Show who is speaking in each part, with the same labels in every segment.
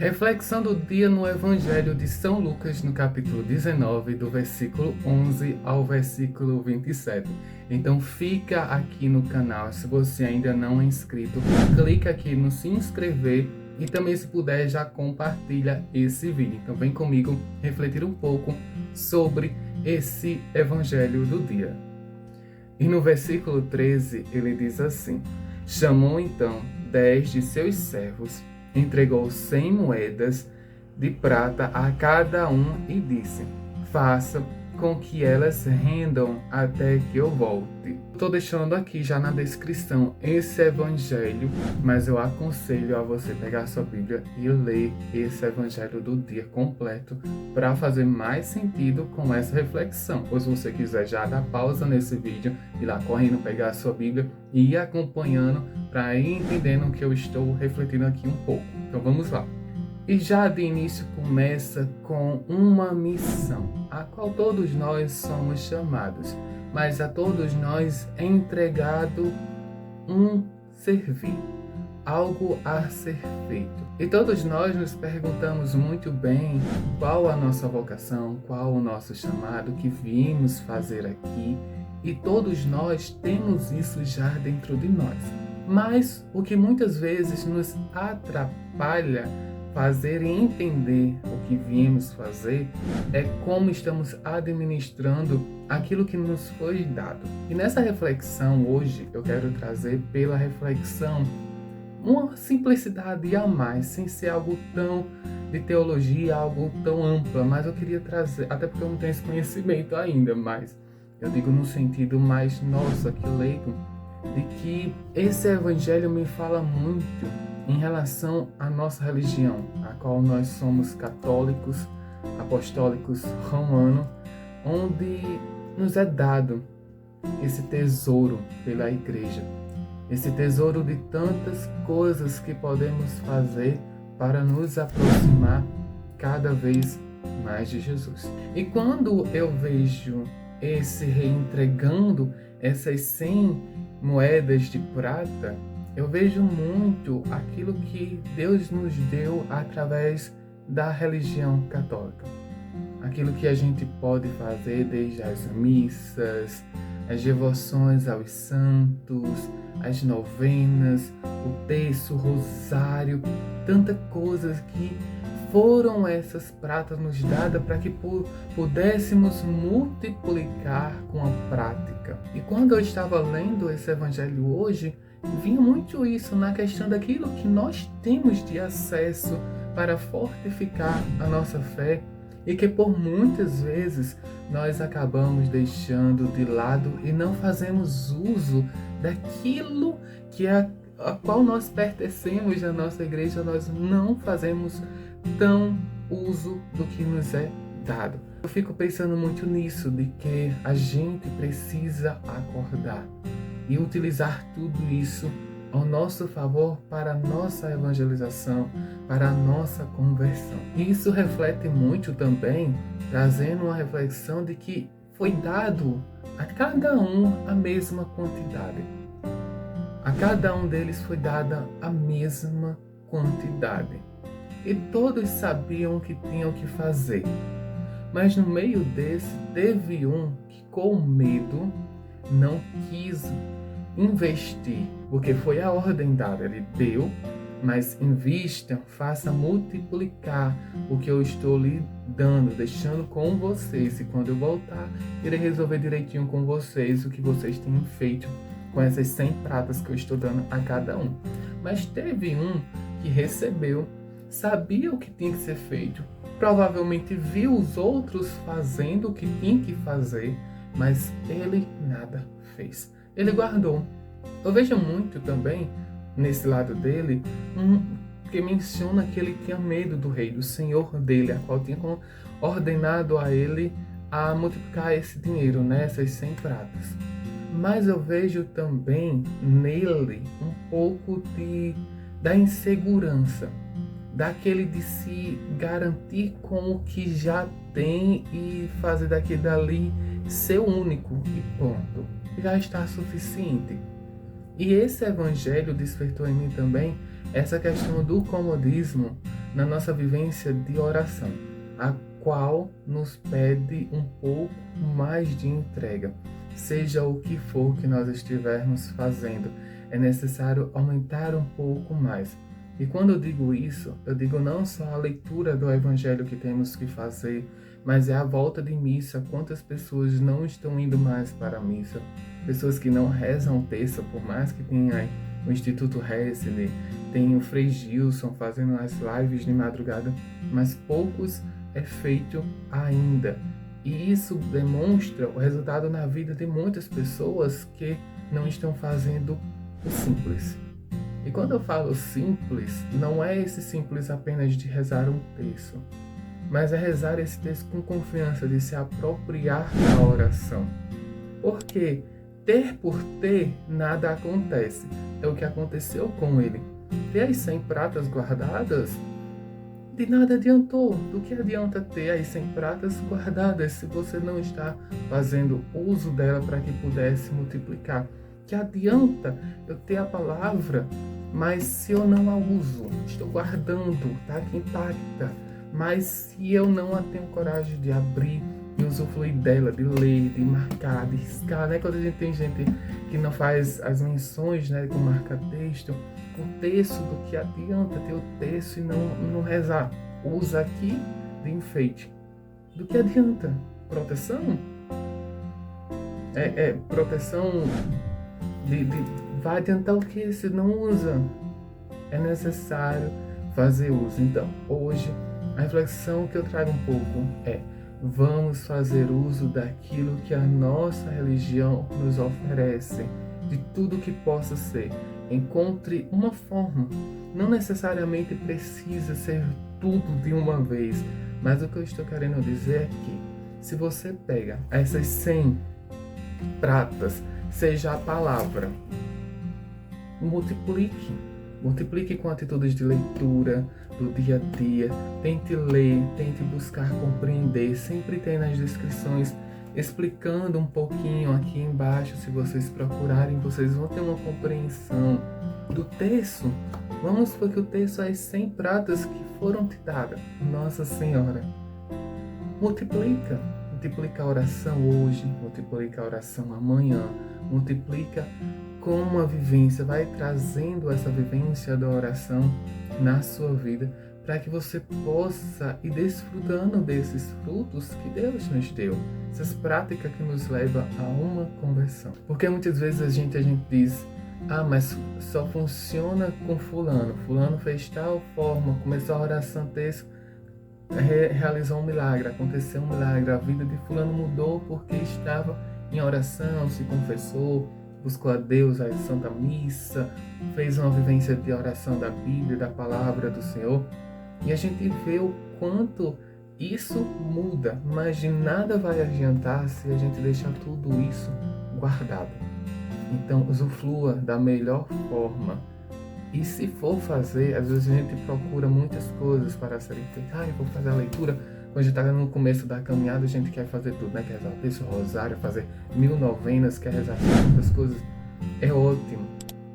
Speaker 1: Reflexão do dia no Evangelho de São Lucas, no capítulo 19, do versículo 11 ao versículo 27. Então fica aqui no canal, se você ainda não é inscrito, clica aqui no se inscrever e também, se puder, já compartilha esse vídeo. Então vem comigo refletir um pouco sobre esse Evangelho do dia. E no versículo 13 ele diz assim: chamou então 10 de seus servos, entregou 100 moedas de prata a cada um e disse: faça com que elas rendam até que eu volte. Estou deixando aqui já na descrição esse evangelho, mas eu aconselho a você pegar sua Bíblia e ler esse evangelho do dia completo para fazer mais sentido com essa reflexão. Ou se você quiser já dar pausa nesse vídeo, ir lá correndo pegar a sua Bíblia e ir acompanhando para ir entendendo o que eu estou refletindo aqui um pouco. Então vamos lá. E já de início começa com uma missão, a qual todos nós somos chamados, mas a todos nós é entregado um servir, algo a ser feito. E todos nós nos perguntamos muito bem qual a nossa vocação, qual o nosso chamado, o que viemos fazer aqui, e todos nós temos isso já dentro de nós. Mas o que muitas vezes nos atrapalha fazer e entender o que viemos fazer é como estamos administrando aquilo que nos foi dado. E nessa reflexão hoje eu quero trazer pela reflexão uma simplicidade a mais, sem ser algo tão de teologia, algo tão ampla, mas eu queria trazer, até porque eu não tenho esse conhecimento ainda, mas eu digo no sentido mais nosso aqui leigo, de que esse evangelho me fala muito em relação à nossa religião, a qual nós somos católicos, apostólicos romanos, onde nos é dado esse tesouro pela igreja, esse tesouro de tantas coisas que podemos fazer para nos aproximar cada vez mais de Jesus. E quando eu vejo esse reentregando essas 100 moedas de prata, eu vejo muito aquilo que Deus nos deu através da religião católica. Aquilo que a gente pode fazer desde as missas, as devoções aos santos, as novenas, o terço, o rosário, tanta coisa que foram essas pratas nos dadas para que pudéssemos multiplicar com a prática. E quando eu estava lendo esse evangelho hoje, vinha muito isso na questão daquilo que nós temos de acesso para fortificar a nossa fé e que por muitas vezes nós acabamos deixando de lado e não fazemos uso daquilo que a qual nós pertencemos na nossa igreja. Nós não fazemos tão uso do que nos é dado. Eu fico pensando muito nisso, de que a gente precisa acordar e utilizar tudo isso ao nosso favor para a nossa evangelização, para a nossa conversão. E isso reflete muito também, trazendo uma reflexão de que foi dado a cada um a mesma quantidade. A cada um deles foi dada a mesma quantidade. E todos sabiam o que tinham que fazer. Mas no meio desse, teve um que com medo não quis investir, porque foi a ordem dada. Ele deu, mas invistam, faça multiplicar o que eu estou lhe dando, deixando com vocês. E quando eu voltar, irei resolver direitinho com vocês o que vocês têm feito com essas 100 pratas que eu estou dando a cada um. Mas teve um que recebeu, sabia o que tinha que ser feito, provavelmente viu os outros fazendo o que tinha que fazer, mas ele nada fez. Ele guardou. Eu vejo muito também, nesse lado dele, que menciona que ele tinha medo do rei, do senhor dele, a qual tinha ordenado a ele a multiplicar esse dinheiro, né, essas 100 pratas. Mas eu vejo também nele um pouco da insegurança, daquele de se garantir com o que já tem e fazer daqui dali ser único e ponto. Já está suficiente. E esse evangelho despertou em mim também essa questão do comodismo, na nossa vivência de oração, a qual nos pede um pouco mais de entrega. Seja o que for que nós estivermos fazendo, é necessário aumentar um pouco mais. E quando eu digo isso, eu digo não só a leitura do Evangelho que temos que fazer, mas é a volta de missa. Quantas pessoas não estão indo mais para a missa? Pessoas que não rezam o terço, por mais que tenha o Instituto Hesed, tem o Frei Gilson fazendo as lives de madrugada, mas poucos é feito ainda. E isso demonstra o resultado na vida de muitas pessoas que não estão fazendo o simples. E quando eu falo simples, não é esse simples apenas de rezar um terço, mas é rezar esse texto com confiança, de se apropriar da oração. Porque ter por ter, nada acontece. É o que aconteceu com ele. Ter as 100 pratas guardadas, de nada adiantou. Do que adianta ter as 100 pratas guardadas se você não está fazendo uso dela para que pudesse multiplicar? Que adianta eu ter a palavra, mas se eu não a uso, estou guardando, está aqui intacta, mas se eu não a tenho coragem de abrir e usufruir dela, de ler, de marcar, de riscar, né? Quando a gente tem gente que não faz as menções, né, com marca-texto, o texto, do que adianta ter o texto e não rezar? Usa aqui de enfeite. Do que adianta? Proteção? Proteção vai adiantar o que se não usa? É necessário fazer uso. Então, hoje, a reflexão que eu trago um pouco é: vamos fazer uso daquilo que a nossa religião nos oferece, de tudo que possa ser. Encontre uma forma. Não necessariamente precisa ser tudo de uma vez, mas o que eu estou querendo dizer é que, se você pega essas 100 pratas, seja a palavra, multiplique com atitudes de leitura do dia a dia. Tente ler, tente buscar compreender. Sempre tem nas descrições explicando um pouquinho aqui embaixo. Se vocês procurarem, vocês vão ter uma compreensão do texto. Vamos supor que o texto é as 100 pratas que foram te dadas. Nossa Senhora, multiplica a oração hoje, multiplica a oração amanhã, multiplica com uma vivência, vai trazendo essa vivência da oração na sua vida, para que você possa ir desfrutando desses frutos que Deus nos deu, essas práticas que nos levam a uma conversão. Porque muitas vezes a gente diz: mas só funciona com fulano fez tal forma, começou a oração terço, realizou um milagre, aconteceu um milagre, a vida de fulano mudou porque estava em oração, se confessou, buscou a Deus, a Santa Missa, fez uma vivência de oração da Bíblia, da Palavra do Senhor. E a gente vê o quanto isso muda, mas de nada vai adiantar se a gente deixar tudo isso guardado. Então, usufrua da melhor forma. E se for fazer, às vezes a gente procura muitas coisas para serem feitas. Eu vou fazer a leitura. Quando a gente está no começo da caminhada, a gente quer fazer tudo, né? Quer rezar o terço, rosário, fazer 1000 novenas, quer rezar muitas coisas. É ótimo.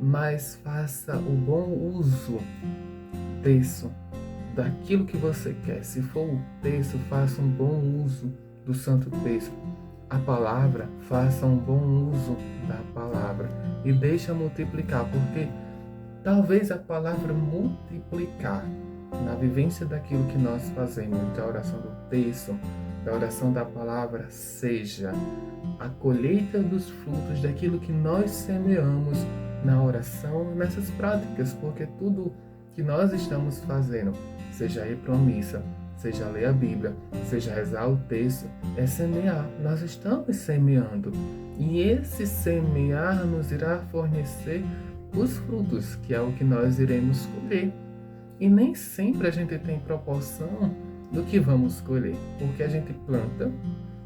Speaker 1: Mas faça o bom uso terço daquilo que você quer. Se for o terço, faça um bom uso do Santo Terço. A palavra, faça um bom uso da palavra. E deixa multiplicar, porque talvez a palavra multiplicar na vivência daquilo que nós fazemos, da oração do terço, da oração da palavra, seja a colheita dos frutos daquilo que nós semeamos na oração, nessas práticas, porque tudo que nós estamos fazendo, seja ir para uma missa, seja ler a Bíblia, seja rezar o texto, é semear. Nós estamos semeando. E esse semear nos irá fornecer os frutos, que é o que nós iremos colher. E nem sempre a gente tem proporção do que vamos colher, porque a gente planta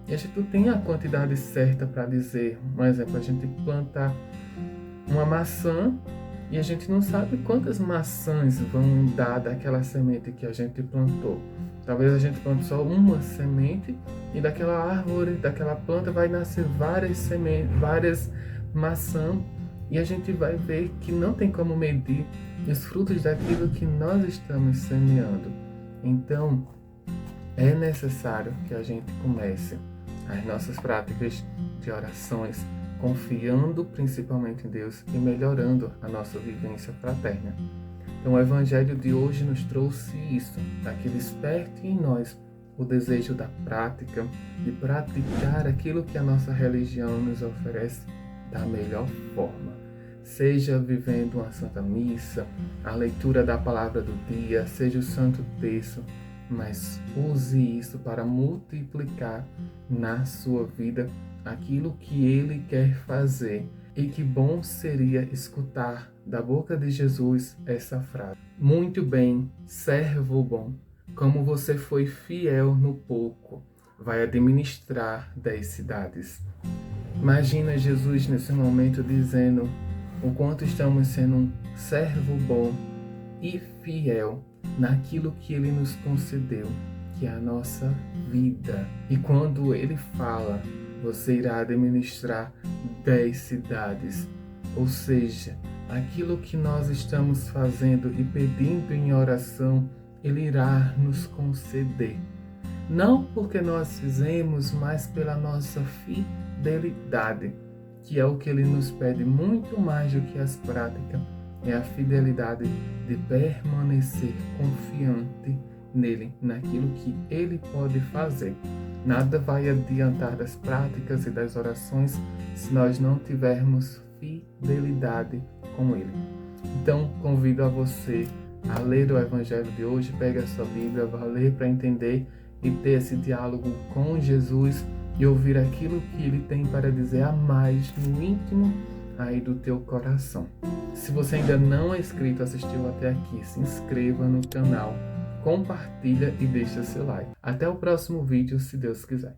Speaker 1: e a gente tem a quantidade certa para dizer. Um exemplo, a gente planta uma maçã e a gente não sabe quantas maçãs vão dar daquela semente que a gente plantou. Talvez a gente plante só uma semente e daquela árvore, daquela planta vai nascer várias sementes, várias maçãs, e a gente vai ver que não tem como medir os frutos daquilo que nós estamos semeando. Então, é necessário que a gente comece as nossas práticas de orações confiando principalmente em Deus e melhorando a nossa vivência fraterna. Então, o Evangelho de hoje nos trouxe isso, para que desperte em nós o desejo da prática, de praticar aquilo que a nossa religião nos oferece da melhor forma. Seja vivendo uma Santa Missa, a leitura da Palavra do dia, seja o Santo Terço, mas use isso para multiplicar na sua vida aquilo que Ele quer fazer. E que bom seria escutar da boca de Jesus essa frase: muito bem, servo bom, como você foi fiel no pouco, vai administrar 10 cidades. Imagina Jesus nesse momento dizendo o quanto estamos sendo um servo bom e fiel naquilo que Ele nos concedeu, que é a nossa vida. E quando Ele fala, você irá administrar 10 cidades, ou seja, aquilo que nós estamos fazendo e pedindo em oração, Ele irá nos conceder. Não porque nós fizemos, mas pela nossa fidelidade, que é o que Ele nos pede muito mais do que as práticas, é a fidelidade de permanecer confiante nele, naquilo que Ele pode fazer. Nada vai adiantar das práticas e das orações se nós não tivermos fidelidade com Ele. Então, convido a você a ler o Evangelho de hoje, pega a sua Bíblia, vá ler para entender e ter esse diálogo com Jesus e ouvir aquilo que Ele tem para dizer a mais no íntimo aí do teu coração. Se você ainda não é inscrito, assistiu até aqui, se inscreva no canal, compartilha e deixa seu like. Até o próximo vídeo, se Deus quiser.